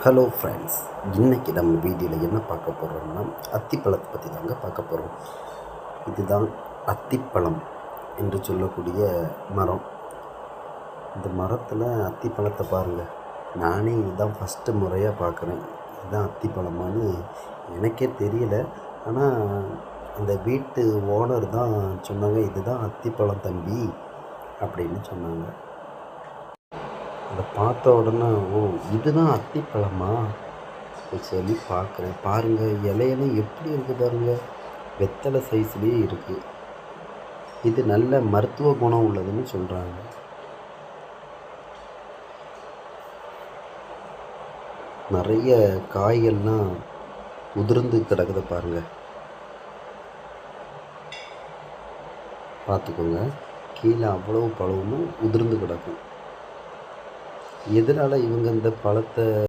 Hello friends, இன்றைக்கி நம்ம வீடியோவில் என்ன பார்க்க போகிறோம்னா அத்திப்பழத்தை பற்றி தாங்க பார்க்க போகிறோம். இதுதான் அத்திப்பழம் என்று சொல்லக்கூடிய மரம். இந்த மரத்தில் அத்திப்பழத்தை பாருங்கள். நானே இதுதான் ஃபஸ்ட்டு முறையாக பார்க்குறேன். இதுதான் அத்திப்பழமானு எனக்கே தெரியல. ஆனால் அந்த வீட்டு ஓனர் தான் சொன்னாங்க, இதுதான் அத்திப்பழம் தம்பி அப்படின்னு சொன்னாங்க. அதை பார்த்த உடனே இதுதான் அத்திப்பழமா சொல்லி பார்க்குறேன். பாருங்கள், இலையெல்லாம் எப்படி இருக்குது பாருங்கள், வெத்தலை சைஸ்லேயே இருக்குது. இது நல்ல மருத்துவ குணம் உள்ளதுன்னு சொல்கிறாங்க. நிறைய காய்கள்லாம் உதிர்ந்து கிடக்குது பாருங்கள், பார்த்துக்கோங்க. கீழே அவ்வளோ பழமும் உதிர்ந்து கிடக்கும். எதனால் இவங்க இந்த பழத்தை